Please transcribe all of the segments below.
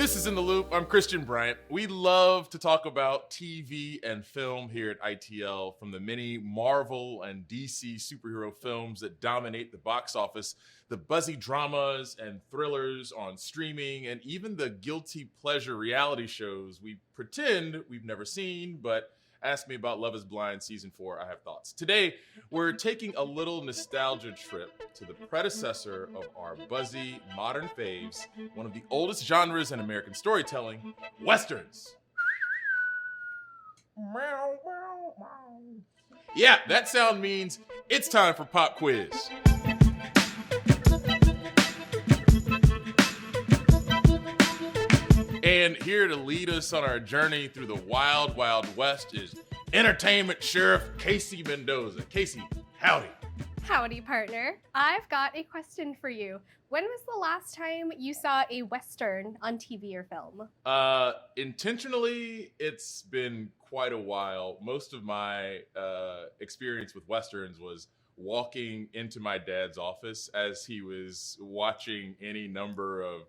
This is In the Loop. I'm Christian Bryant. We love to talk about TV and film here at ITL, from the many Marvel and DC superhero films that dominate the box office, the buzzy dramas and thrillers on streaming, and even the guilty pleasure reality shows we pretend we've never seen, but ask me about Love is Blind Season 4. I have thoughts. Today, we're taking a little nostalgia trip to the predecessor of our buzzy modern faves, one of the oldest genres in American storytelling, Westerns. Yeah, that sound means it's time for Pop Quiz. And here to lead us on our journey through the wild, wild west is entertainment sheriff Casey Mendoza. Casey, howdy. Howdy, partner. I've got a question for you. When was the last time you saw a Western on TV or film? Intentionally, it's been quite a while. Most of my experience with Westerns was walking into my dad's office as he was watching any number of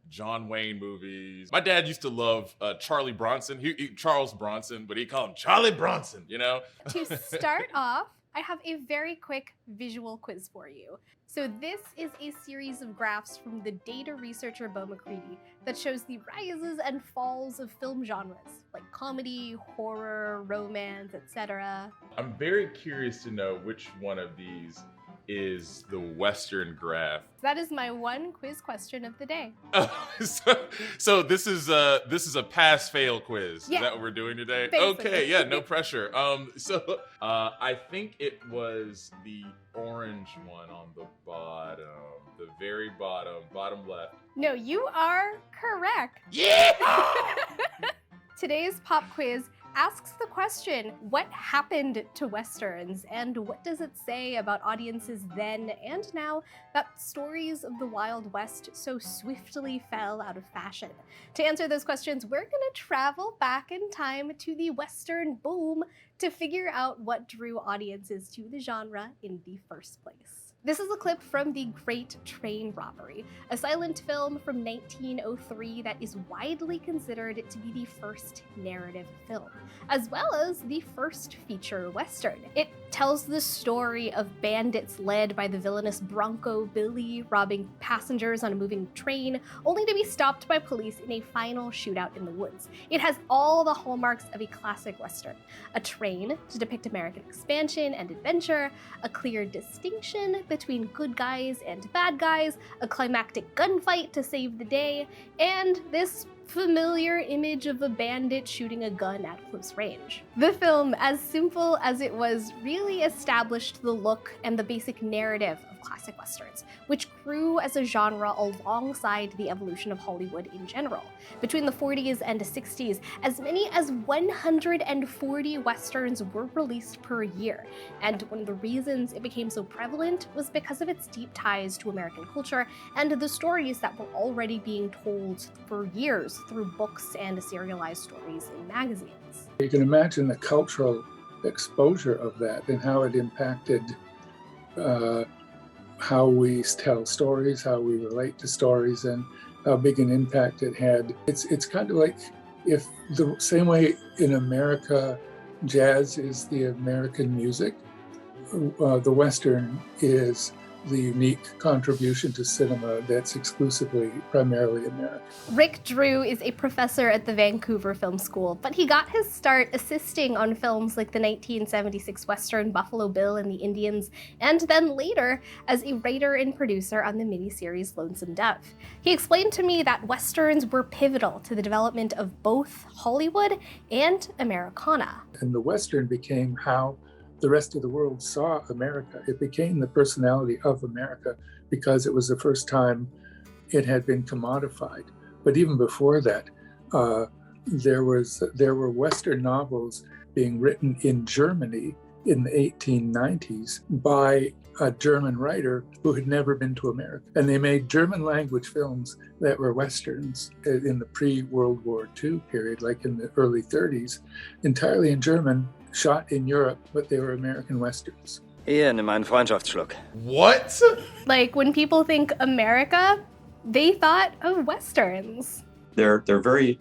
John Wayne movies. My dad used to love Charlie Bronson. Charles Bronson, but he called him Charlie Bronson, you know? To start off, I have a very quick visual quiz for you. So this is a series of graphs from the data researcher Bo McCready that shows the rises and falls of film genres, like comedy, horror, romance, etc. I'm very curious to know which one of these is the Western graph. That is my one quiz question of the day. So this is a pass-fail quiz. Yeah, is that what we're doing today? basically. Okay, yeah, no pressure. I think it was the orange one on the bottom, the very bottom left. No, you are correct. Yeah! Today's pop quiz asks the question, what happened to Westerns, and what does it say about audiences then and now that stories of the Wild West so swiftly fell out of fashion? To answer those questions, we're gonna travel back in time to the Western boom to figure out what drew audiences to the genre in the first place. This is a clip from The Great Train Robbery, a silent film from 1903 that is widely considered to be the first narrative film, as well as the first feature Western. It tells the story of bandits led by the villainous Bronco Billy robbing passengers on a moving train, only to be stopped by police in a final shootout in the woods. It has all the hallmarks of a classic Western: a train to depict American expansion and adventure, a clear distinction between good guys and bad guys, a climactic gunfight to save the day, and this familiar image of a bandit shooting a gun at close range. The film, as simple as it was, really established the look and the basic narrative of classic Westerns, which grew as a genre alongside the evolution of Hollywood in general. Between the 40s and 60s, as many as 140 Westerns were released per year, and one of the reasons it became so prevalent was because of its deep ties to American culture and the stories that were already being told for years through books and serialized stories in magazines. You can imagine the cultural exposure of that and how it impacted how we tell stories, how we relate to stories, and how big an impact it had. It's kind of like if the same way in America, jazz is the American music, the Western is the unique contribution to cinema that's primarily American. Rick Drew is a professor at the Vancouver Film School, but he got his start assisting on films like the 1976 Western Buffalo Bill and the Indians, and then later as a writer and producer on the miniseries Lonesome Dove. He explained to me that Westerns were pivotal to the development of both Hollywood and Americana. And the Western became how the rest of the world saw America. It became the personality of America because it was the first time it had been commodified. But even before that, there were Western novels being written in Germany in the 1890s by a German writer who had never been to America. And they made German language films that were Westerns in the pre-World War II period, like in the early 30s, entirely in German, shot in Europe, but they were American Westerns. Hier, nimm einen Freundschaftsschluck. What? Like, when people think America, they thought of Westerns. They're very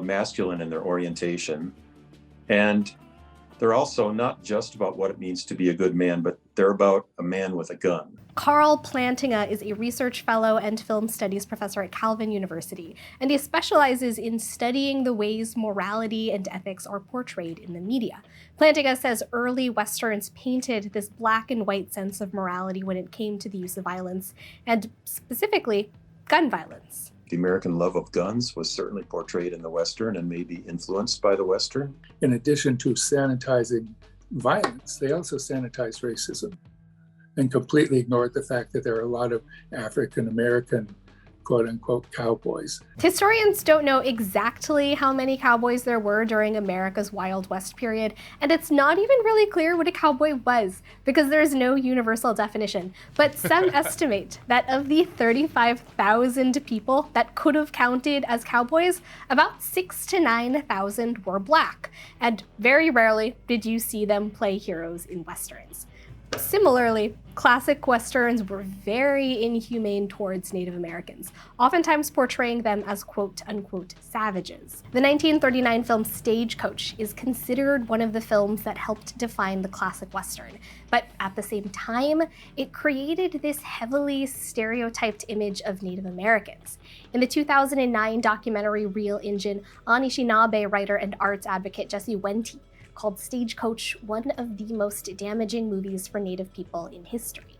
masculine in their orientation, and they're also not just about what it means to be a good man, but they're about a man with a gun. Carl Plantinga is a research fellow and film studies professor at Calvin University, and he specializes in studying the ways morality and ethics are portrayed in the media. Plantinga says early Westerns painted this black and white sense of morality when it came to the use of violence, and specifically, gun violence. The American love of guns was certainly portrayed in the Western and maybe influenced by the Western. In addition to sanitizing violence, they also sanitized racism and completely ignored the fact that there are a lot of African American quote-unquote cowboys. Historians don't know exactly how many cowboys there were during America's Wild West period, and it's not even really clear what a cowboy was, because there's no universal definition. But some estimate that of the 35,000 people that could have counted as cowboys, about 6,000 to 9,000 were black, and very rarely did you see them play heroes in Westerns. Similarly, classic Westerns were very inhumane towards Native Americans, oftentimes portraying them as quote-unquote savages. The 1939 film Stagecoach is considered one of the films that helped define the classic Western, but at the same time, it created this heavily stereotyped image of Native Americans. In the 2009 documentary Real Injun, Anishinaabe writer and arts advocate Jesse Wente called Stagecoach one of the most damaging movies for Native people in history.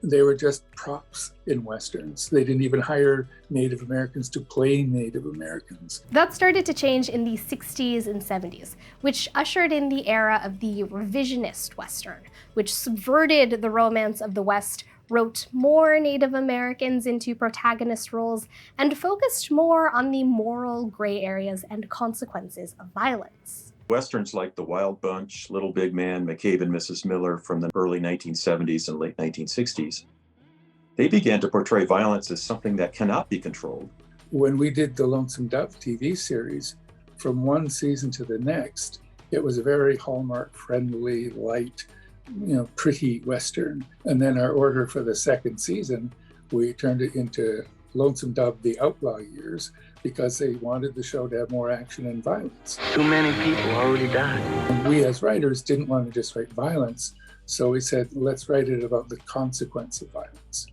They were just props in Westerns. They didn't even hire Native Americans to play Native Americans. That started to change in the 60s and 70s, which ushered in the era of the revisionist Western, which subverted the romance of the West, wrote more Native Americans into protagonist roles, and focused more on the moral gray areas and consequences of violence. Westerns like The Wild Bunch, Little Big Man, McCabe and Mrs. Miller from the early 1970s and late 1960s, they began to portray violence as something that cannot be controlled. When we did the Lonesome Dove TV series, from one season to the next, it was a very Hallmark-friendly, light, pretty Western. And then our order for the second season, we turned it into Lonesome Dove, The Outlaw Years, because they wanted the show to have more action and violence. Too many people already died. And we as writers didn't want to just write violence, so we said, let's write it about the consequence of violence,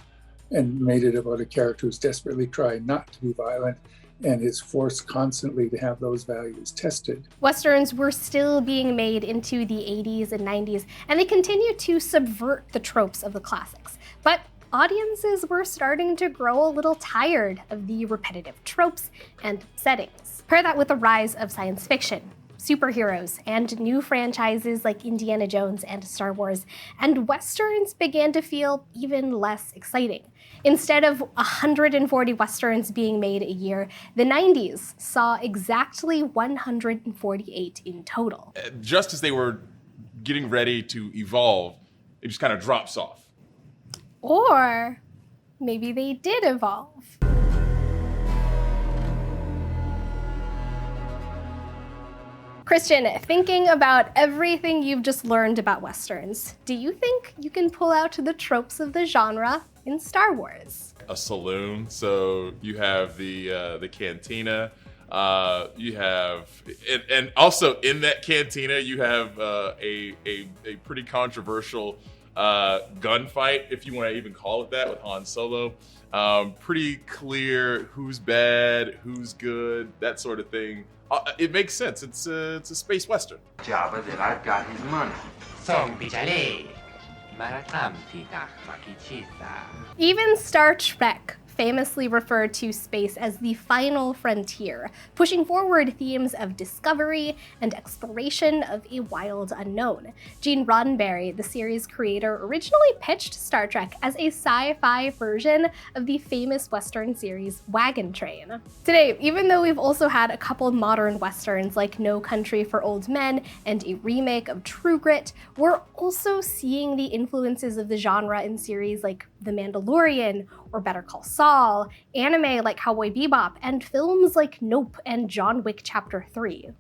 and made it about a character who's desperately trying not to be violent and is forced constantly to have those values tested. Westerns were still being made into the 80s and 90s, and they continued to subvert the tropes of the classics. But audiences were starting to grow a little tired of the repetitive tropes and settings. Pair that with the rise of science fiction, superheroes, and new franchises like Indiana Jones and Star Wars, and Westerns began to feel even less exciting. Instead of 140 Westerns being made a year, the 90s saw exactly 148 in total. Just as they were getting ready to evolve, it just kind of drops off. Or maybe they did evolve. Christian, thinking about everything you've just learned about Westerns, do you think you can pull out the tropes of the genre in Star Wars? A saloon, so you have the cantina. You have, and also in that cantina, you have a pretty controversial gunfight, if you want to even call it that, with Han Solo. Pretty clear who's bad, who's good, that sort of thing. It makes sense. It's a space western. Jabba that I've got his money. Even Star Trek famously referred to space as the final frontier, pushing forward themes of discovery and exploration of a wild unknown. Gene Roddenberry, the series creator, originally pitched Star Trek as a sci-fi version of the famous Western series Wagon Train. Today, even though we've also had a couple modern Westerns like No Country for Old Men and a remake of True Grit, we're also seeing the influences of the genre in series like The Mandalorian or Better Call Saul, anime like Cowboy Bebop, and films like Nope and John Wick Chapter 3.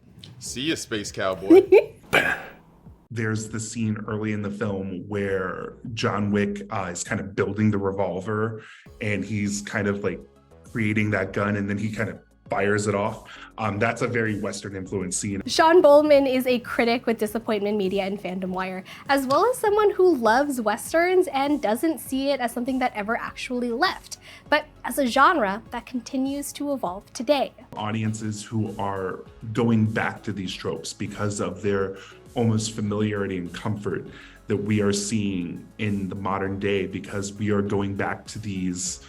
See ya, space cowboy. There's the scene early in the film where John Wick is kind of building the revolver, and he's kind of like creating that gun, and then he kind of fires it off. That's a very Western influenced scene. Sean Bowman is a critic with Disappointment Media and Fandom Wire, as well as someone who loves Westerns and doesn't see it as something that ever actually left, but as a genre that continues to evolve today. Audiences who are going back to these tropes because of their almost familiarity and comfort that we are seeing in the modern day, because we are going back to these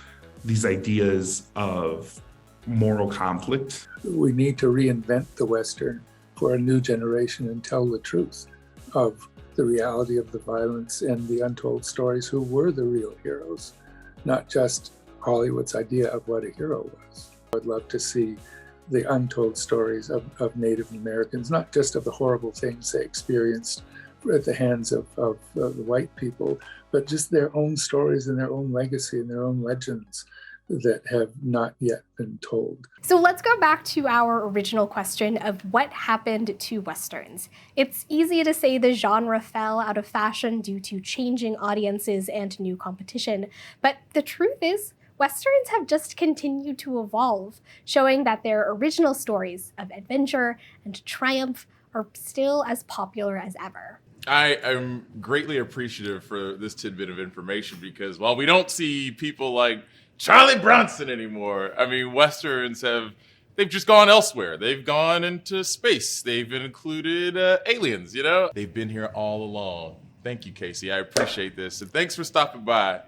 ideas of moral conflict. We need to reinvent the Western for a new generation and tell the truth of the reality of the violence and the untold stories, who were the real heroes, not just Hollywood's idea of what a hero was. I'd love to see the untold stories of Native Americans, not just of the horrible things they experienced at the hands of the white people, but just their own stories and their own legacy and their own legends that have not yet been told. So let's go back to our original question of what happened to Westerns. It's easy to say the genre fell out of fashion due to changing audiences and new competition, but the truth is, Westerns have just continued to evolve, showing that their original stories of adventure and triumph are still as popular as ever. I am greatly appreciative for this tidbit of information, because while we don't see people like Charlie Bronson anymore, I mean, Westerns they've just gone elsewhere. They've gone into space. They've included aliens, you know? They've been here all along. Thank you, Casey. I appreciate this. And thanks for stopping by.